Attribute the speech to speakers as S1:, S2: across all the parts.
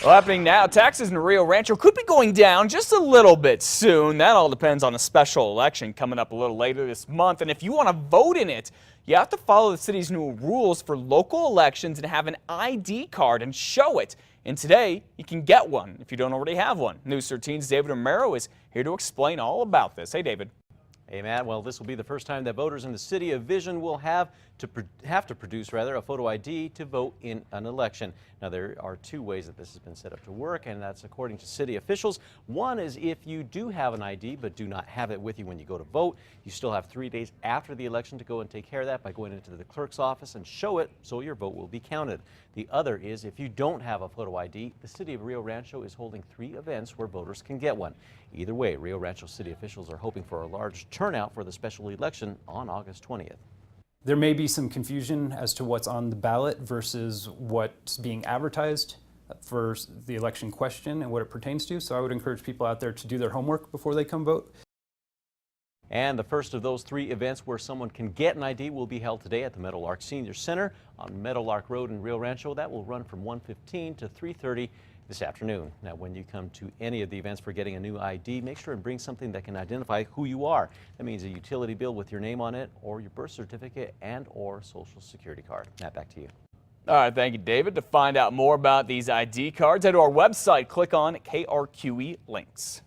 S1: Well, happening now, taxes in Rio Rancho could be going down just a little bit soon. That all depends on a special election coming up a little later this month. And if you want to vote in it, you have to follow the city's new rules for local elections and have an ID card and show it. And today, you can get one if you don't already have one. News 13's David Romero is here to explain all about this. Hey, David.
S2: Hey, Matt. Well, this will be the first time that voters in the city of Vision will have to produce a photo ID to vote in an election. Now, there are two ways that this has been set up to work, and that's according to city officials. One is if you do have an ID but do not have it with you when you go to vote, you still have 3 days after the election to go and take care of that by going into the clerk's office and show it so your vote will be counted. The other is if you don't have a photo ID, the city of Rio Rancho is holding 3 events where voters can get one. Either way, Rio Rancho city officials are hoping for a large turnout for the special election on August 20th.
S3: There may be some confusion as to what's on the ballot versus what's being advertised for the election question and what it pertains to. So I would encourage people out there to do their homework before they come vote.
S2: And the first of those 3 events where someone can get an ID will be held today at the Meadowlark Senior Center on Meadowlark Road in Rio Rancho. That will run from 1:15 to 3:30 this afternoon. Now, when you come to any of the events for getting a new ID, make sure and bring something that can identify who you are. That means a utility bill with your name on it, or your birth certificate and/or social security card. Matt, back to you.
S1: All right, thank you, David. To find out more about these ID cards, head to our website, click on KRQE links.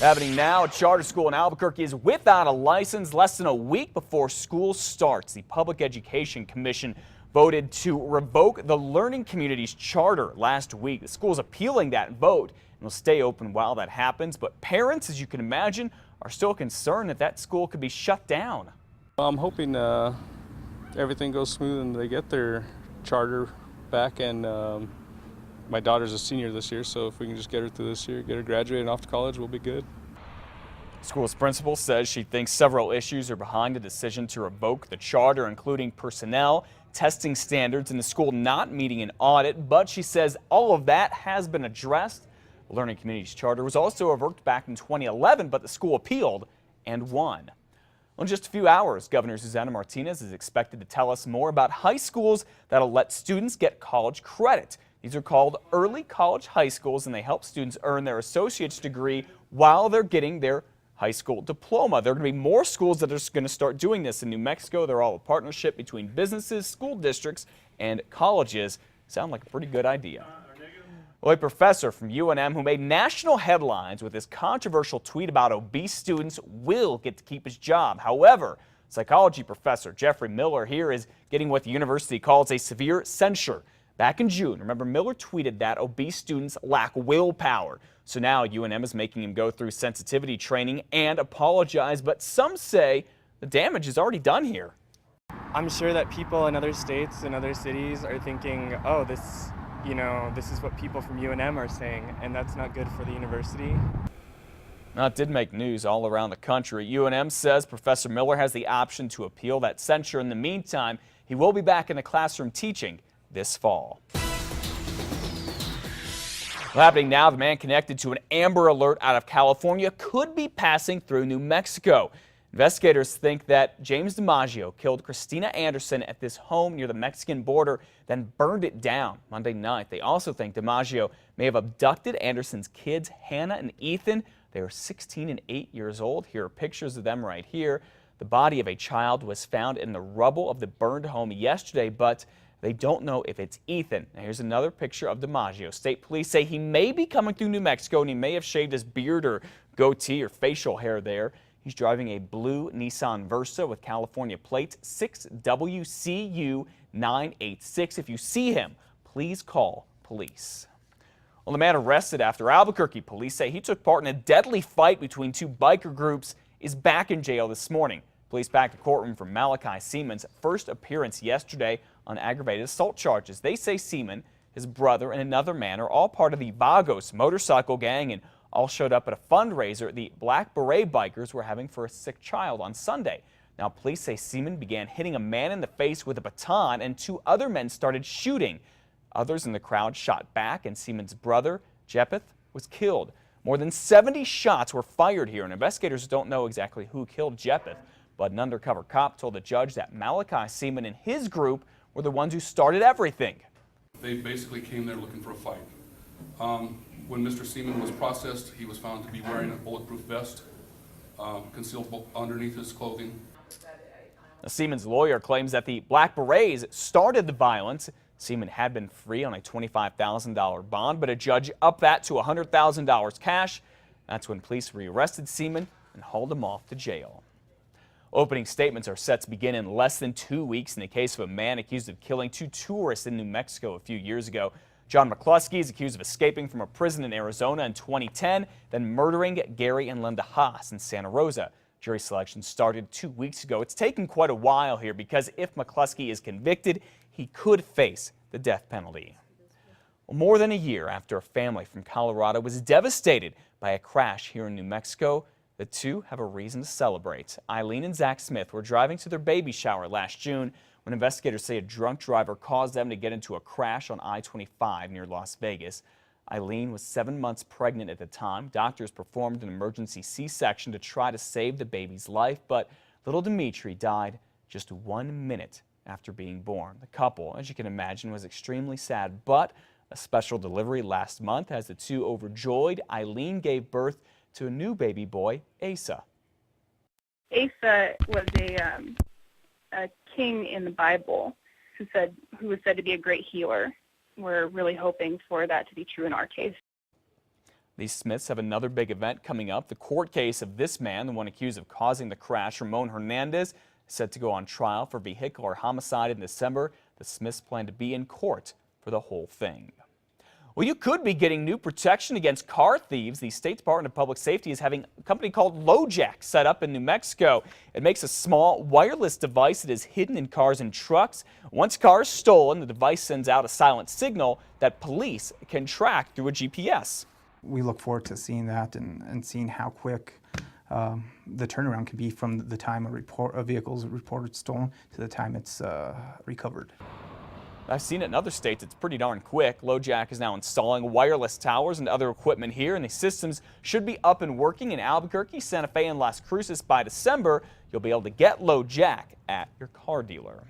S1: Happening now, a charter school in Albuquerque is without a license less than a week before school starts. The Public Education Commission voted to revoke the learning community's charter last week. The school is appealing that vote and will stay open while that happens. But parents, as you can imagine, are still concerned that that school could be shut down.
S4: I'm hoping everything goes smooth and they get their charter back. And my daughter's a senior this year, so if we can just get her through this year, get her graduated and off to college, we'll be good.
S1: The school's principal says she thinks several issues are behind the decision to revoke the charter, including personnel, testing standards, and the school not meeting an audit. But she says all of that has been addressed. The Learning Communities Charter was also revoked back in 2011, but the school appealed and won. Well, in just a few hours, Governor Susana Martinez is expected to tell us more about high schools that'll let students get college credit. These are called early college high schools, and they help students earn their associate's degree while they're getting their high school diploma. There are going to be more schools that are going to start doing this in New Mexico. They're all a partnership between businesses, school districts, and colleges. Sound like a pretty good idea. Well, a professor from UNM who made national headlines with his controversial tweet about obese students will get to keep his job. However, psychology professor Jeffrey Miller here is getting what the university calls a severe censure. Back in June, remember, Miller tweeted that obese students lack willpower. So now UNM is making him go through sensitivity training and apologize, but some say the damage is already done here.
S5: I'm sure that people in other states and other cities are thinking, oh, this is what people from UNM are saying, and that's not good for the university.
S1: Now, it did make news all around the country. UNM says Professor Miller has the option to appeal that censure. In the meantime, he will be back in the classroom teaching this fall. Well, happening now, the man connected to an Amber Alert out of California could be passing through New Mexico. Investigators think that James DiMaggio killed Christina Anderson at this home near the Mexican border, then burned it down Monday night. They also think DiMaggio may have abducted Anderson's kids, Hannah and Ethan. They are 16 and 8 years old. Here are pictures of them right here. The body of a child was found in the rubble of the burned home yesterday, but they don't know if it's Ethan. Now, here's another picture of DiMaggio. State police say he may be coming through New Mexico, and he may have shaved his beard or goatee or facial hair there. He's driving a blue Nissan Versa with California plates 6WCU986. If you see him, please call police. Well, the man arrested after Albuquerque police say he took part in a deadly fight between 2 biker groups is back in jail this morning. Police packed the courtroom for Malachi Seaman's first appearance yesterday on aggravated assault charges. They say Seaman, his brother, and another man are all part of the Vagos motorcycle gang and all showed up at a fundraiser the Black Beret bikers were having for a sick child on Sunday. Now, police say Seaman began hitting a man in the face with a baton and 2 other men started shooting. Others in the crowd shot back, and Seaman's brother, Jeppeth, was killed. More than 70 shots were fired here, and investigators don't know exactly who killed Jeppeth. But an undercover cop told the judge that Malachi Seaman and his group were the ones who started everything.
S6: They basically came there looking for a fight. When Mr. Seaman was processed, he was found to be wearing a bulletproof vest, concealed underneath his clothing.
S1: Now, Seaman's lawyer claims that the Black Berets started the violence. Seaman had been free on a $25,000 bond, but a judge upped that to $100,000 cash. That's when police rearrested Seaman and hauled him off to jail. Opening statements are set to begin in less than 2 weeks in the case of a man accused of killing 2 tourists in New Mexico a few years ago. John McCluskey is accused of escaping from a prison in Arizona in 2010, then murdering Gary and Linda Haas in Santa Rosa. Jury selection started 2 weeks ago. It's taken quite a while here because if McCluskey is convicted, he could face the death penalty. Well, more than a year after a family from Colorado was devastated by a crash here in New Mexico, the two have a reason to celebrate. Eileen and Zach Smith were driving to their baby shower last June when investigators say a drunk driver caused them to get into a crash on I-25 near Las Vegas. Eileen was 7 months pregnant at the time. Doctors performed an emergency C-section to try to save the baby's life, but little Dimitri died just 1 minute after being born. The couple, as you can imagine, was extremely sad, but a special delivery last month has the two overjoyed. Eileen gave birth to a new baby boy, Asa.
S7: Asa was a king in the Bible who was said to be a great healer. We're really hoping for that to be true in our case.
S1: These Smiths have another big event coming up. The court case of this man, the one accused of causing the crash, Ramon Hernandez, is set to go on trial for vehicular homicide in December. The Smiths plan to be in court for the whole thing. Well, you could be getting new protection against car thieves. The state Department of Public Safety is having a company called LoJack set up in New Mexico. It makes a small wireless device that is hidden in cars and trucks. Once a car is stolen, the device sends out a silent signal that police can track through a GPS.
S8: We look forward to seeing that and seeing how quick the turnaround can be from the time a vehicle is reported stolen to the time it's recovered.
S1: I've seen it in other states. It's pretty darn quick. LoJack is now installing wireless towers and other equipment here, and the systems should be up and working in Albuquerque, Santa Fe, and Las Cruces by December. You'll be able to get LoJack at your car dealer.